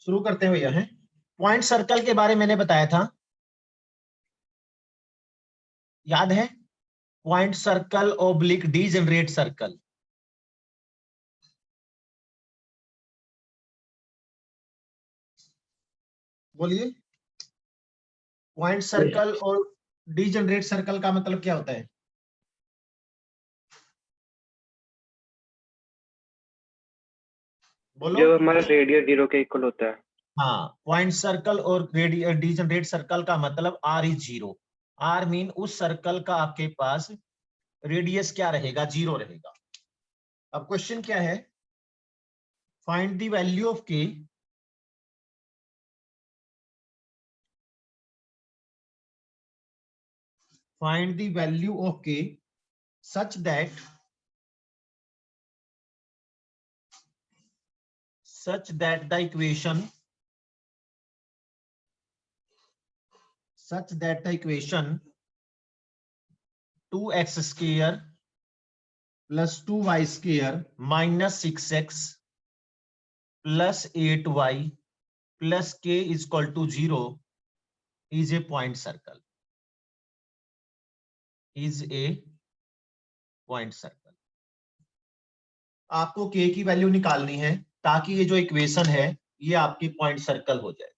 शुरू करते हैं भैया। है पॉइंट सर्कल के बारे में मैंने बताया था, याद है? Point circle oblique degenerate circle. बोलिए, पॉइंट सर्कल और डीजेनरेट सर्कल का मतलब क्या होता है? बोलो। जो हमारा रेडियस 0 के इक्वल होता है। हाँ, पॉइंट सर्कल और डीजेनरेट सर्कल का मतलब R is zero. R mean उस सर्कल का आपके पास रेडियस क्या रहेगा? जीरो रहेगा। अब क्वेश्चन क्या है? फाइंड द वैल्यू ऑफ के find the value of k such that the equation such that the equation 2x square plus 2y square minus 6x plus 8y plus k is equal to 0 is a point circle. Is a point circle. आपको k की value निकालनी है ताकि ये जो equation है ये आपकी पॉइंट सर्कल हो जाए।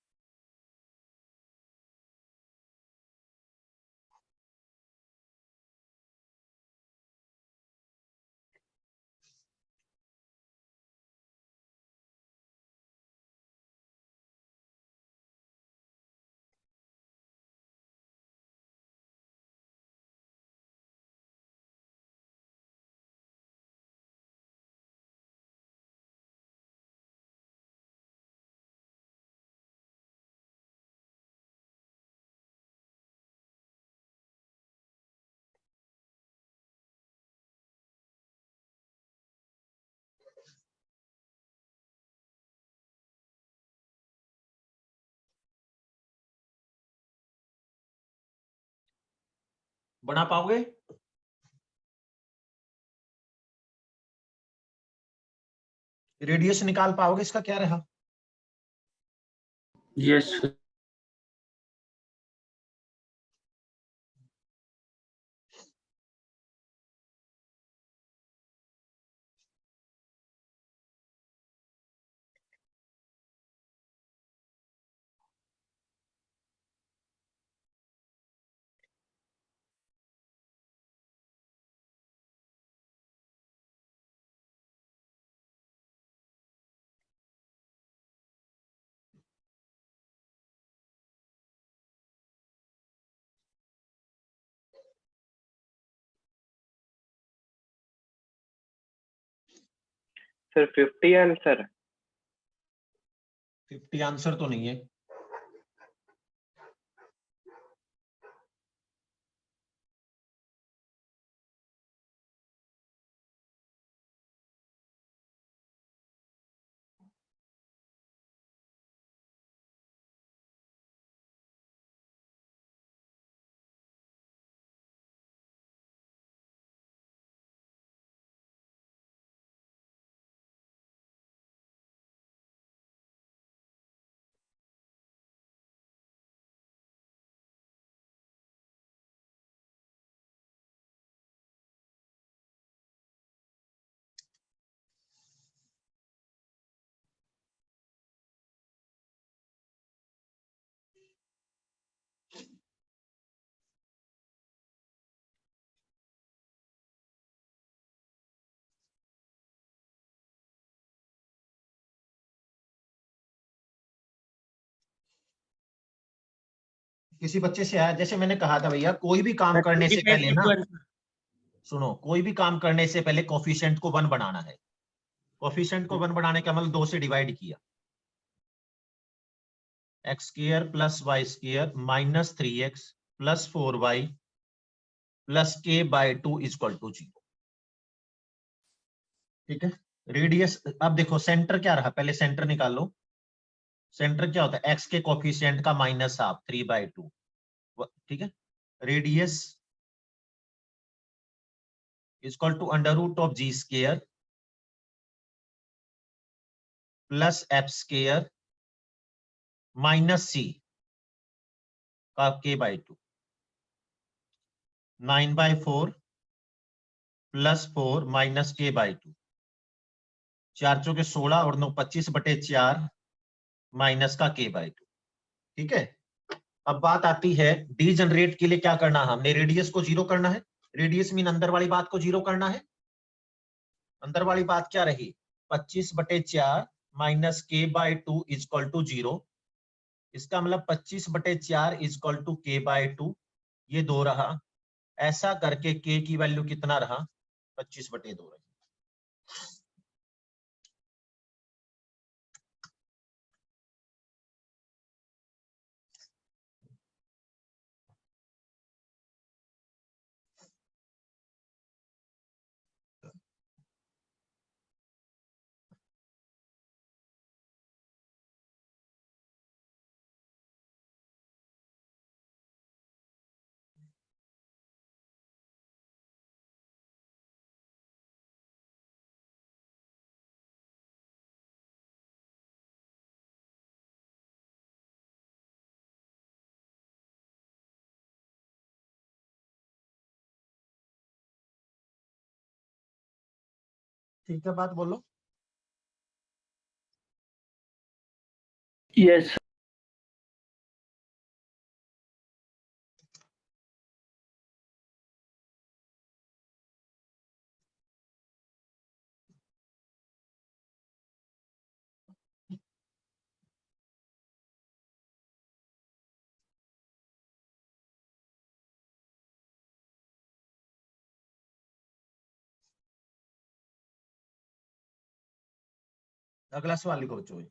बना पाओगे? रेडियस निकाल पाओगे? इसका क्या रहा? यस। Sir 50 answer. 50 आंसर तो नहीं है। किसी बच्चे से आया? जैसे मैंने कहा था भैया, कोई भी काम करने से पहले ना, सुनो, कोई भी काम करने से पहले कोफिशिएंट को 1 बनाना है। कोफिशिएंट को 1 बनाने का मतलब 2 से डिवाइड किया। X square plus y square minus 3x plus 4y plus k by 2 is equal to 0। ठीक है। रेडियस, अब देखो सेंटर क्या रहा, पहले सेंटर निकाल लो। सेंटर क्या होता है? एक्स के कोफिशिएंट का माइनस हाफ 3/2। ठीक है। Radius is equal to under root of g square plus f square minus C का k/2, 9/4 प्लस 4 माइनस k/2, 4 चौके 16 और 9 25/4 माइनस का k/2। ठीक है, अब बात आती है डी जनरेट के लिए क्या करना है, हमने रेडियस को जीरो करना है। रेडियस मीन अंदर वाली बात को जीरो करना है। अंदर वाली बात क्या रही, 25/4 माइनस k/2 इजक्वल टू 0। इसका मतलब 25/4 इजक्वल टू k/2, ये 2 रहा। ऐसा करके k की वैल्यू कितना रहा, 25/2 रही। ठीक है, बात बोलो। यस अगला सवाल लिखो बच्चों।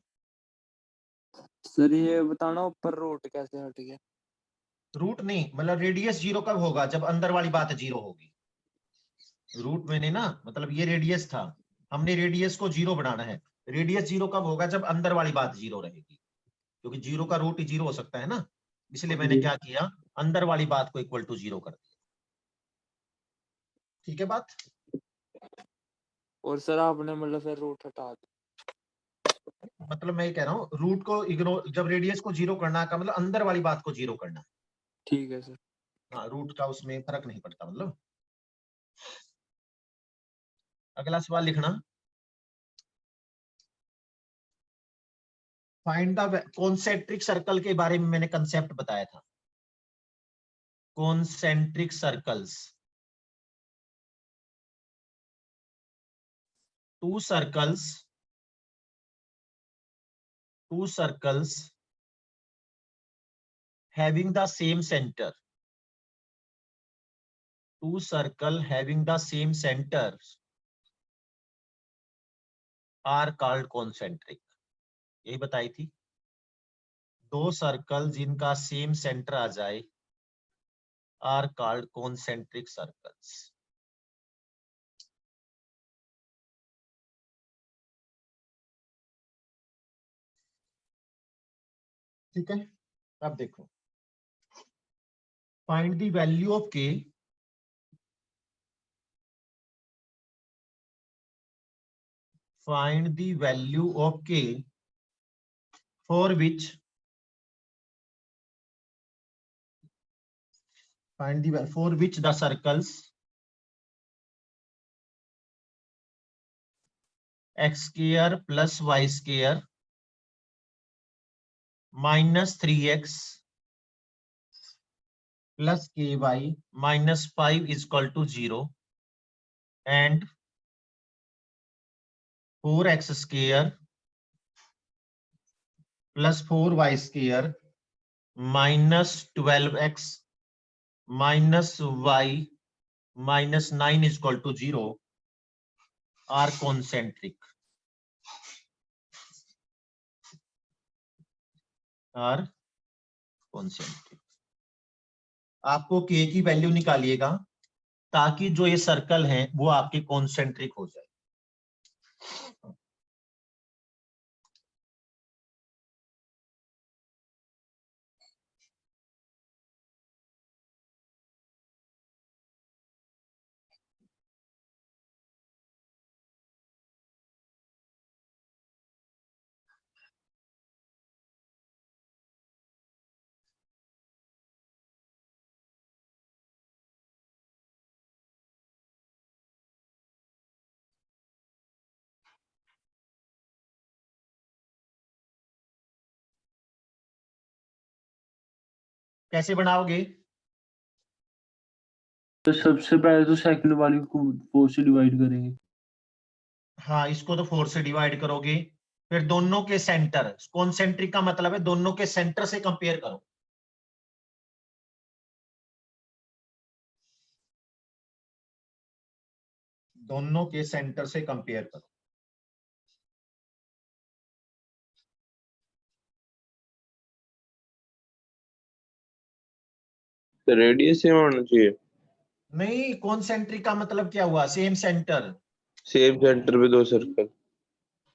सर ये बताना ऊपर रूट कैसे हट गया। रूट नहीं, मतलब रेडियस जीरो कब होगा, जब अंदर वाली बात जीरो होगी। रूट मैंने ना, मतलब ये रेडियस था, हमने रेडियस को जीरो बनाना है। रेडियस जीरो कब होगा, जब अंदर वाली बात जीरो रहेगी, क्योंकि जीरो का रूट जीरो हो सकता है ना। इसलिए मैंने क्या किया, अंदर वाली बात को इक्वल टू जीरो कर दिया। ठीक है बात। और सर आपने मतलब फिर रूट हटा दिया। मतलब मैं ये कह रहा हूँ, रूट को इग्नोर, जब रेडियस को जीरो करना का मतलब अंदर वाली बात को जीरो करना है। ठीक है सर। हाँ, रूट का उसमें फर्क नहीं पड़ता मतलब। अगला सवाल लिखना, फाइंड द कॉन्सेंट्रिक सर्कल के बारे में मैंने कंसेप्ट बताया था। Concentric circles, two circles having the same center, two circle having the same center are called concentric। यही बताई थी, दो सर्कल जिनका सेम सेंटर आ जाए आर कॉल्ड कॉन्सेंट्रिक सर्कल्स। ठीक है, अब देखो, find the value of k, find the value of k for which, for which the circles x square plus y square minus 3x plus ky minus 5 is equal to 0 and 4x square plus 4y square minus 12x minus y minus 9 is equal to 0 are concentric, are concentric। आपको k की value निकालिएगा ताकि जो ये circle हैं वो आपके concentric हो जाए। कैसे बनाओगे? तो सबसे पहले तो सेकंड वाली को 4 से डिवाइड करेंगे। हाँ, इसको तो 4 से डिवाइड करोगे, फिर दोनों के सेंटर, कॉन्सेंट्रिक का मतलब है दोनों के सेंटर से कंपेयर करो। दोनों के सेंटर से कंपेयर करो। तो रेडियस सेम होना चाहिए। नहीं, कॉन्सेंट्रिक का मतलब क्या हुआ? Same centre. सेम सेंटर पे 2 सर्कल।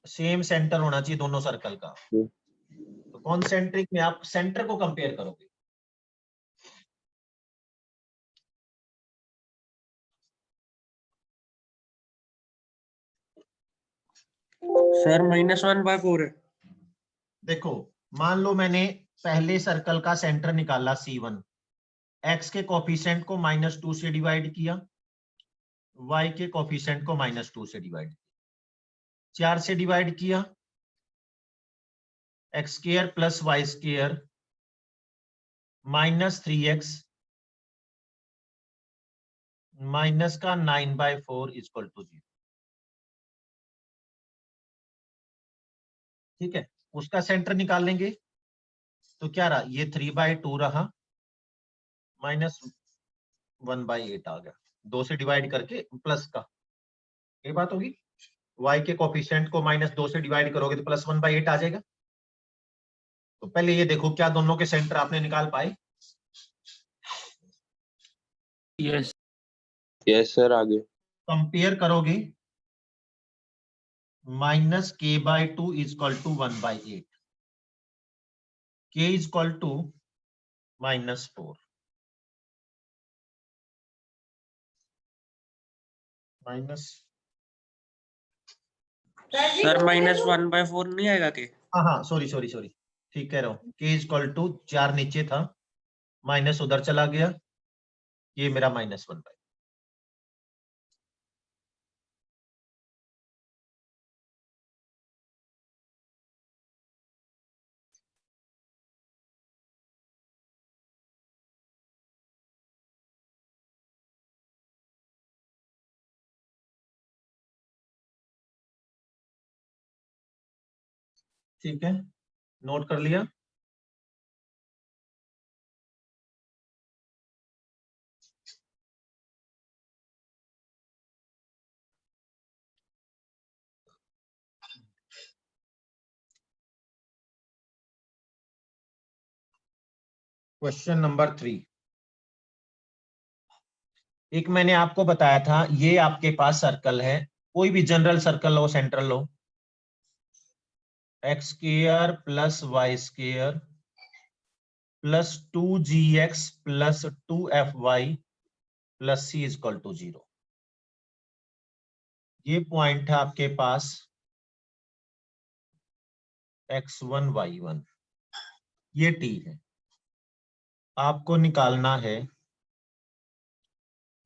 सेम सेंटर होना चाहिए दोनों सर्कल का। तो कॉन्सेंट्रिक में आप सेंटर को कंपेयर करोगे। सर -1/4 है। देखो, मान लो मैंने पहले सर्कल का सेंटर निकाला C1, एक्स के कोफिशिएंट को -2 से डिवाइड किया, y के कोफिशिएंट को -2 से डिवाइड किया, 4 से डिवाइड किया, x² + y² -3x माइनस का 9/4 = 0। ठीक है, उसका सेंटर निकाल लेंगे तो क्या रहा? ये 3/2 रहा, -1/8 आ गया, 2 से डिवाइड करके प्लस का, ये बात होगी। y के कोफिशिएंट को -2 से डिवाइड करोगे तो +1/8 आ जाएगा। तो पहले ये देखो, क्या दोनों के सेंटर आपने निकाल पाए? यस। यस सर, आगे। कंपेयर करोगे, -k/2 = 1/8, k = -4, माइनस, सर -1/4 नहीं आएगा के? हाँ, सॉरी, ठीक कह रहा हूँ, k = 4 नीचे था, माइनस उधर चला गया, ये मेरा -1/8। ठीक है, नोट कर लिया। क्वेश्चन नंबर 3, एक मैंने आपको बताया था, ये आपके पास सर्कल है, कोई भी जनरल सर्कल हो, सेंट्रल हो, x² + y² + 2gx + 2fy + c = 0। ये पॉइंट है आपके पास x1 y1, ये t है। आपको निकालना है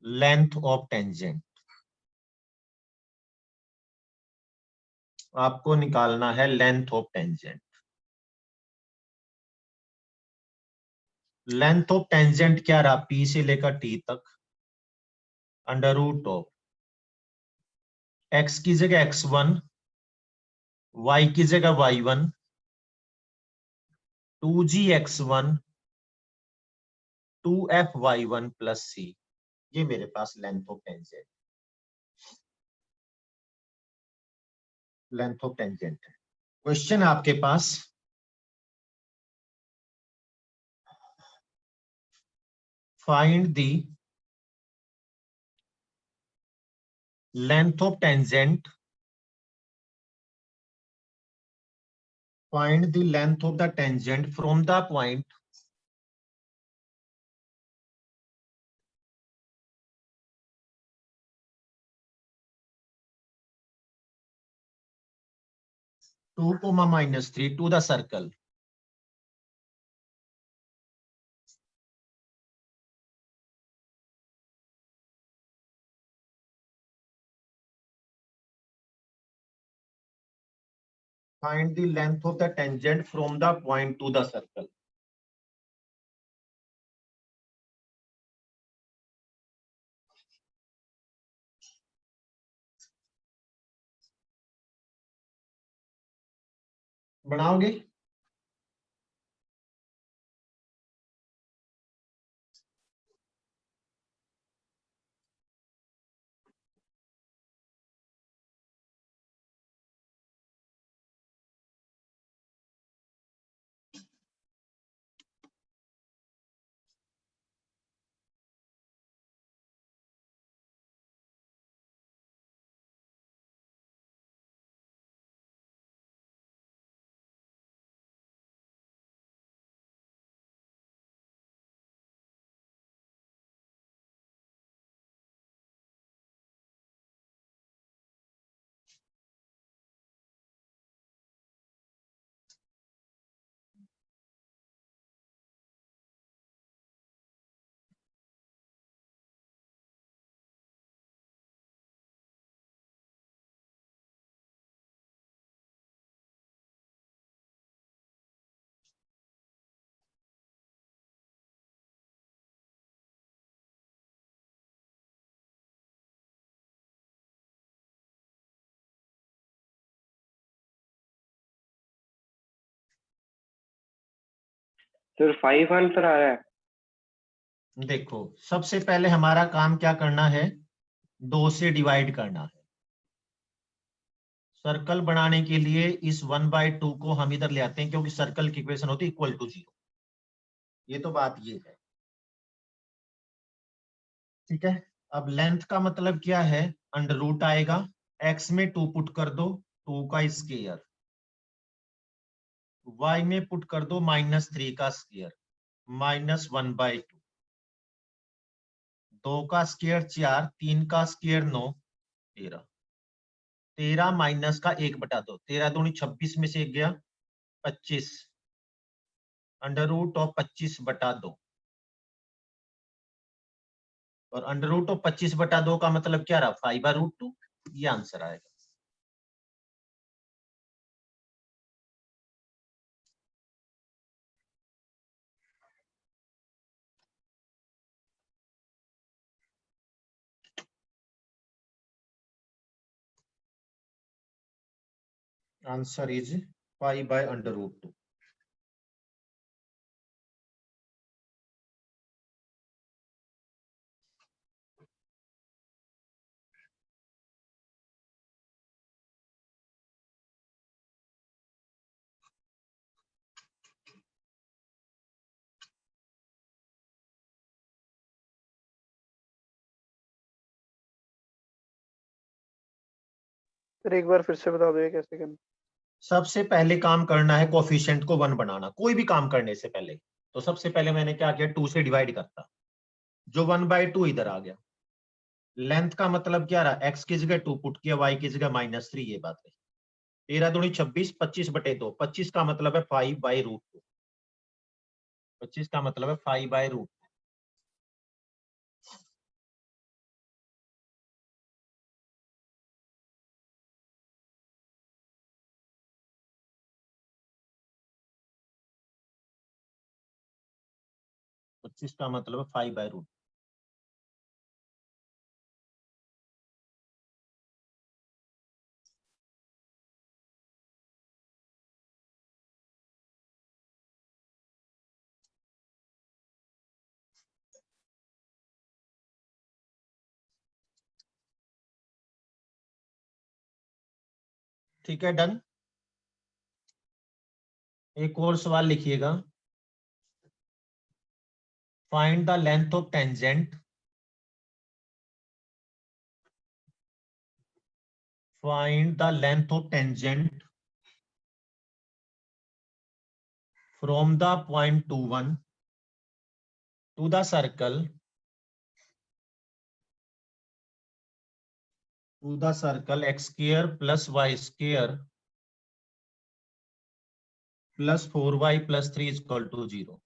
लेंथ ऑफ टेंजेंट, आपको निकालना है length of tangent. Length of tangent क्या रहा? P से लेकर T तक, √ x की जगह x1, y की जगह y1, 2gx1 2fy1 + c, ये मेरे पास length of tangent, length of tangent है। क्वेश्चन आपके पास, find the length of tangent, find the length of the tangent from the point (2, -3) to the circle. Find the length of the tangent from the point to the circle. बनाओगे? Sir 5 answer आ रहा है। देखो, सबसे पहले हमारा काम क्या करना है, 2 से डिवाइड करना है। सर्कल बनाने के लिए इस 1/2 को हम इधर ले आते हैं, क्योंकि सर्कल की इक्वेशन होती है इक्वल टू 0। ये तो बात ये है, ठीक है। अब लेंथ का मतलब क्या है, अंडर रूट आएगा, x में 2 पुट कर दो, 2 का स्क्वायर, y में पुट कर दो -3 का स्क्वायर, -1/2, 2 का स्क्वायर 4, 3 का स्क्वायर 9, 13, 13 माइनस का 1/2, 13 दूनी 26 में से 1 गया 25, अंडर रूट ऑफ 25/2, और अंडर रूट ऑफ 25/2 का मतलब क्या रहा, 5/√2। ये आंसर आएगा। Answer is 5/√2। सर एक बार फिर से बता दो ये कैसे करना। सबसे पहले काम करना है कोफिशिएंट को 1 बनाना, कोई भी काम करने से पहले। तो सबसे पहले मैंने क्या किया, 2 से डिवाइड करता, जो 1/2 इधर आ गया। लेंथ का मतलब क्या रहा, x की जगह 2 पुट किया, y की जगह -3, ये बात है। 13 दूनी 26, 25/2, 25 का मतलब है 5/√2, 25 का मतलब है 5/√2। पच्चीस का मतलब है 5/√2। ठीक है, डन। एक और सवाल लिखिएगा, find the length of tangent, find the length of tangent from the point 2, 1 to the circle, x square plus y square plus 4y plus 3 is equal to 0।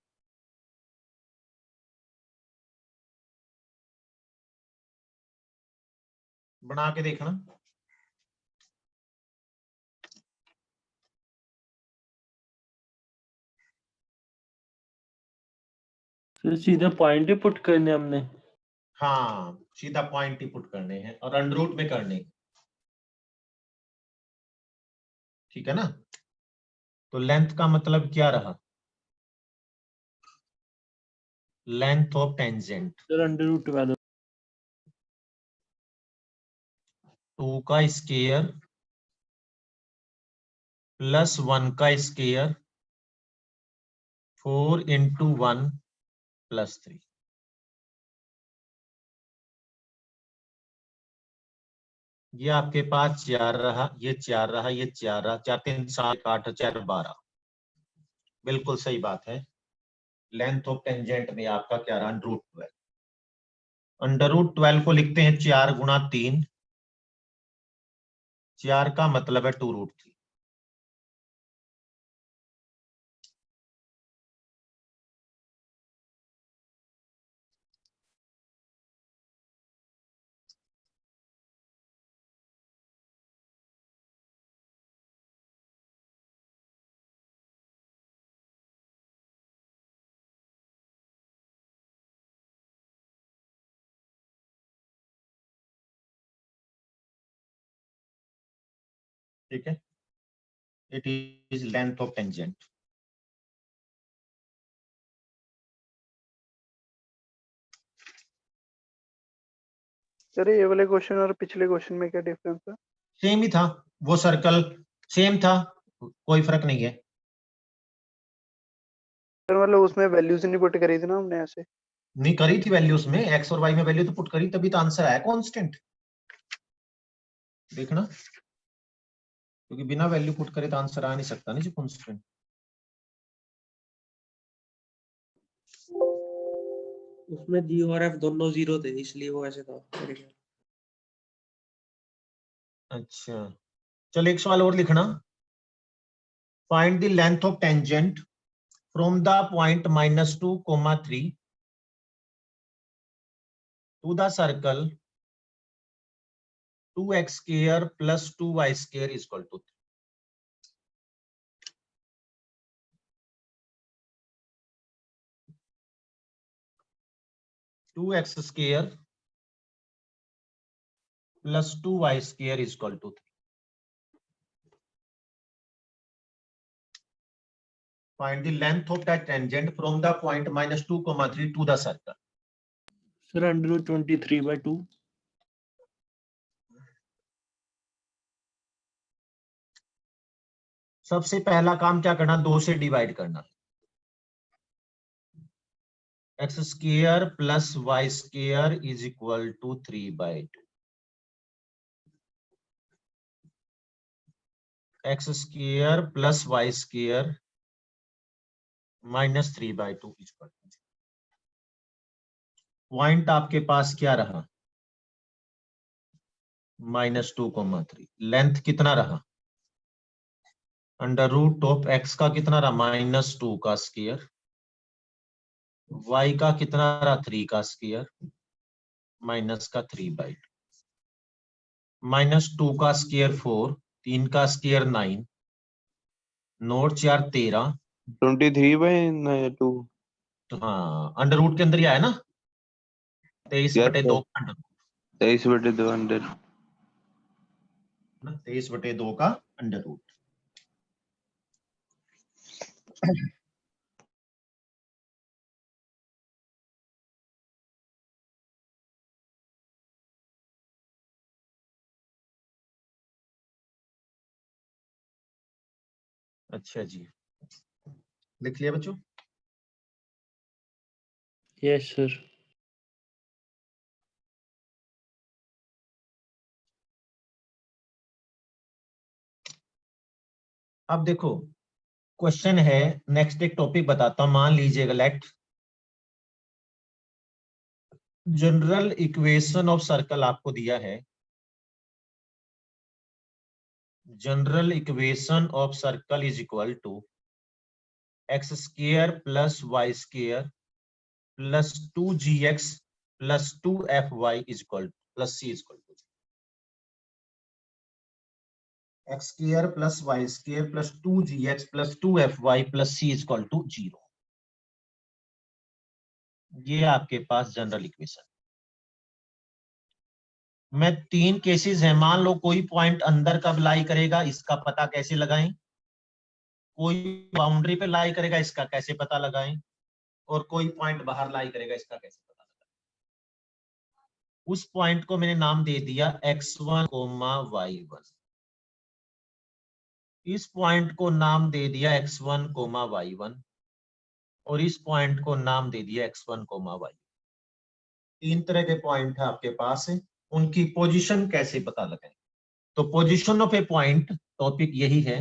बना के देखना। फिर सीधा पॉइंट ही पुट करने हमने। हाँ, सीधा पॉइंट ही पुट करने हैं और अंडर रूट में करने, ठीक है ना। तो लेंथ का मतलब क्या रहा? लेंथ ऑफ टेंजेंट सर √12 2 का स्क्वायर प्लस 1 का स्क्वायर 4 इंटू 1 प्लस 3। ये आपके पास 4 रहा, ये 4 रहा, ये 4 रहा, 4 3 7 8 4 12। बिल्कुल सही बात है। लेंथ ऑफ टेंजेंट में आपका क्या रहा? √12। √12 को लिखते हैं 4 गुणा 3, 4 का मतलब है 2√3। ठीक है, it is length of tangent. Sir ये वाले क्वेश्चन और पिछले क्वेश्चन में क्या डिफरेंस है? सेम ही था, वो सर्कल सेम था, कोई फर्क नहीं है। सर मतलब उसमें वैल्यूज नहीं पुट करी थी ना हमने ऐसे। नहीं करी थी वैल्यूज में, एक्स और वाई में वैल्यू तो पुट करी, तभी तो आंसर आया कांस्टेंट। देखना, क्योंकि बिना वैल्यू पुट करे तो आंसर आ नहीं सकता ना जी कांस्टेंट। उसमें जी और एफ दोनों 0 थे इसलिए वो ऐसे था मेरे ख्याल। अच्छा, चलो एक सवाल और लिखना। Find the length of tangent from the point -2, 3 to the circle 2x² + 2y² = 3। 2x² + 2y² = 3। Find the length of that tangent from the point -2, 3 to the circle. Sir √23/2 सबसे पहला काम क्या करना? 2 से डिवाइड करना। x² + y² = 3/2। x² + y² -3/2 = 0। Point आपके पास क्या रहा? -2, 3। लेंथ कितना रहा? √x का कितना रहा? -2 का स्क्वायर। y का कितना रहा? 3 का स्क्वायर माइनस का 3/2। -2 का स्क्वायर 4, 3 का स्क्वायर 9, 9 4 13। 23/2। हाँ, अंडर रूट के अंदर ही आया ना, 23/2 का अंडर। 23/2 अंडर। 23/2 का अंडर रूट। अच्छा जी, लिख लिया बच्चों? Yes sir. अब देखो क्वेश्चन है, नेक्स्ट एक टॉपिक बताता हूं। मान लीजिएगा let general equation of circle आपको दिया है। General equation of circle is equal to x² + y² + 2gx + 2fy + c = x² + y² + 2gx + 2fy + c = 0। ये आपके पास जनरल इक्वेशन। में 3 केसेस है। मान लो कोई पॉइंट अंदर कब लाई करेगा, इसका पता कैसे लगाएं? कोई बाउंड्री पे लाई करेगा, इसका कैसे पता लगाएं, और कोई पॉइंट बाहर लाई करेगा, इसका कैसे पता लगाएं। उस पॉइंट को मैंने नाम दे दिया x1, y1। इस पॉइंट को नाम दे दिया x1, y1, और इस पॉइंट को नाम दे दिया x1, y। 3 तरह के पॉइंट है आपके पास, उनकी पोजीशन कैसे पता लगाएं। तो position of a point topic यही है,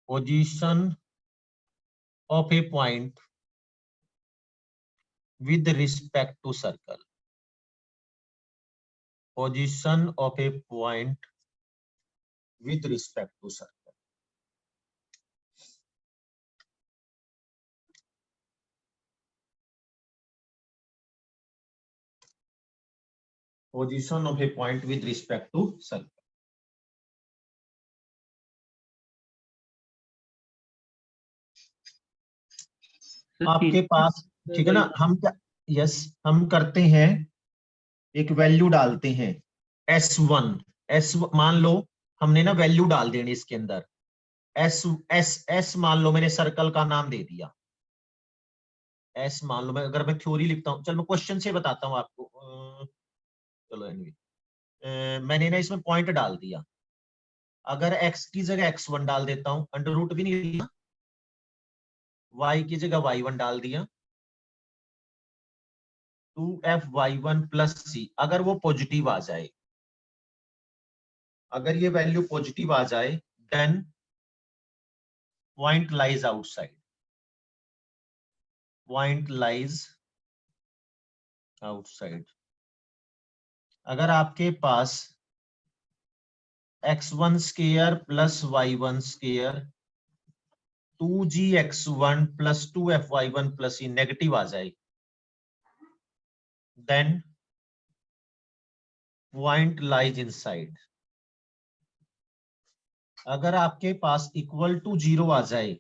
position of a point with respect to circle. Position of a point with respect to circle. Position of a point with respect to circle. आपके पास, ठीक है ना, हम क्या, यस, हम करते हैं, एक वैल्यू डालते हैं S1, मान लो हमने ना वैल्यू डाल देनी इसके अंदर, S मान लो मैंने सर्कल का नाम दे दिया, S मान लो, मैं अगर मैं थ्योरी लिखता हूँ, चलो मैं क्वेश्चन से बताता हूँ आपको, चलो एनीवे, मैंने ना इसमें पॉइंट डाल दिया, अगर x की जगह x1 डाल देता हूँ, अंडर रूट भी नहीं लिया, y की जगह y1 डाल दिया, 2f(y1 + c), अगर वो पॉजिटिव आ जाए, अगर ये वैल्यू पॉजिटिव आ जाए, then point lies outside, point lies outside. अगर आपके पास x1 square plus y1 square 2gx1 + 2f(y1 + c) negative आ जाए, देन पॉइंट लाइज इनसाइड। अगर आपके पास इक्वल टू 0 आ जाए,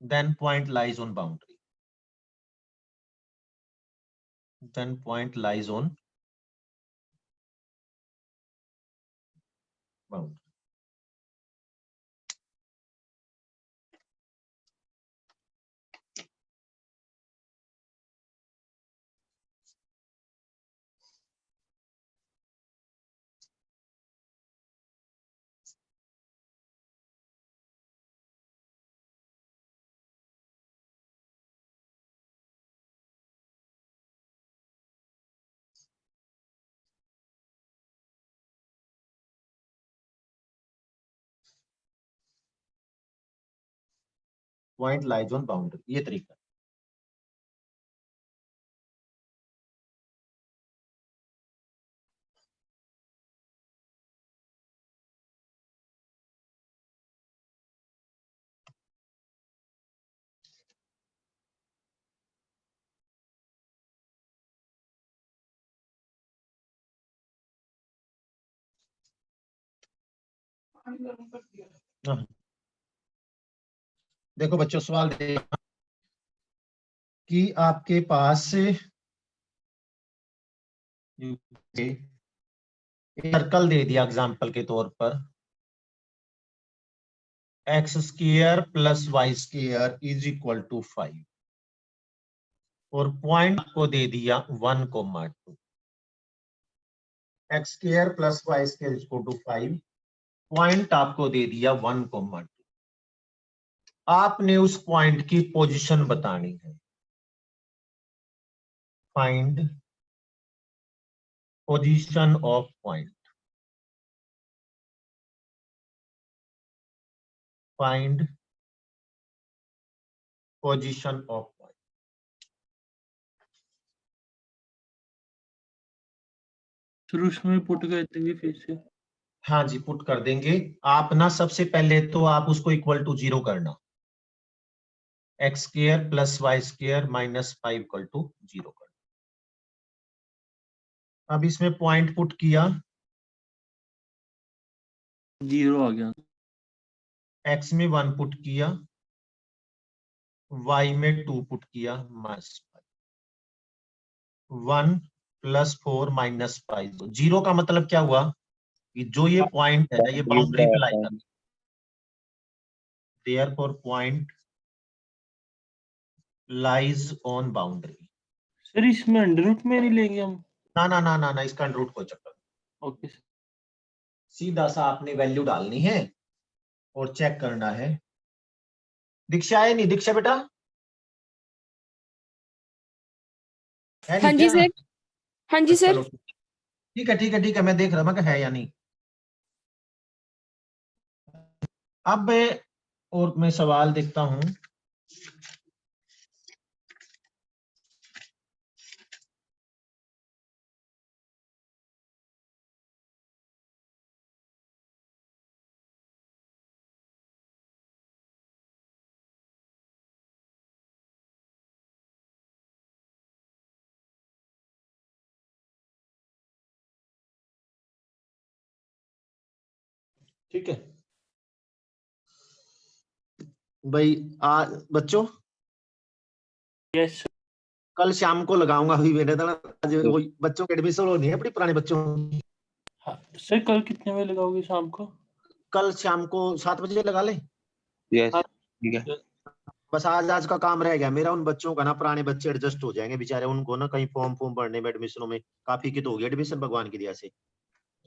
then point lies on boundary, then point lies on boundary. Point lies on boundary, ये तरीका। देखो बच्चों, सवाल देखा कि आपके पास सर्कल दे दिया एग्जांपल के तौर पर, x² + y² = 5, और पॉइंट को दे दिया 1,2, x² + y² = 5, पॉइंट आपको दे दिया 1,2। आपने उस पॉइंट की पोजीशन बतानी है, find position of point, find position of point. शुरू में पुट कर देंगे फिर से। हाँ जी, पुट कर देंगे। आप ना सबसे पहले तो आप उसको इक्वल टू 0 करना, x² + y² - 5 = 0 करना। अब इसमें पॉइंट पुट किया, 0 आ गया। x में 1 पुट किया, y में 2 पुट किया, -5, 1 +4 -5। तो 0 का मतलब क्या हुआ कि जो ये पॉइंट है ना ये बाउंड्री पे लाई करता है। Therefore point lies on boundary। Sir इसमें अंडर रूट में नहीं लेंगे हम? ना ना ना ना ना, इसका अंडर रूट कोई चक्कर नहीं। Okay sir. सीधा सा आपने वैल्यू डालनी है और चेक करना है। दीक्षा है नहीं? दीक्षा बेटा है हाँ नहीं जी क्या? सर। हाँ जी सर। चलो ठीक है ठीक है ठीक है, मैं देख रहा मैं है या नहीं। अब और मैं सवाल देखता हूं। ठीक है भाई, बच्चों यस सर। कल शाम को लगाऊंगा। अभी मेरे तो आज वो बच्चों के एडमिशन होनी है अपनी पुराने बच्चों की। हाँ सर, कल कितने बजे लगाओगे शाम को? कल शाम को 7 बजे लगा ले। यस ठीक है। बस आज का काम रह गया मेरा, उन बच्चों का ना, पुराने बच्चे एडजस्ट हो जाएंगे बेचारे, उनको ना कहीं फॉर्म भरने में, एडमिशनों में काफी कित हो गई एडमिशन भगवान की दया से।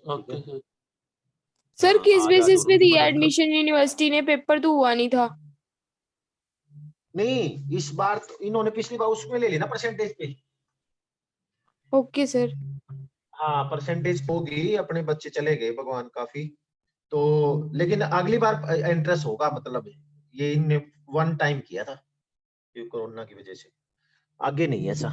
Okay sir. सर हाँ, किस आज बेसिस और पे उनकी दिया मदद एडमिशन यूनिवर्सिटी ने? पेपर तो हुआ नहीं था। नहीं, इस बार तो इन्होंने पिछली बार उसमें ले लिया ना परसेंटेज पे। Okay sir. हाँ परसेंटेज होगी, अपने बच्चे चले गए भगवान काफी। तो लेकिन अगली बार इंटरेस्ट होगा, मतलब ये इनने वन टाइम किया था ये कोरोना की वजह से, आगे नहीं ऐसा।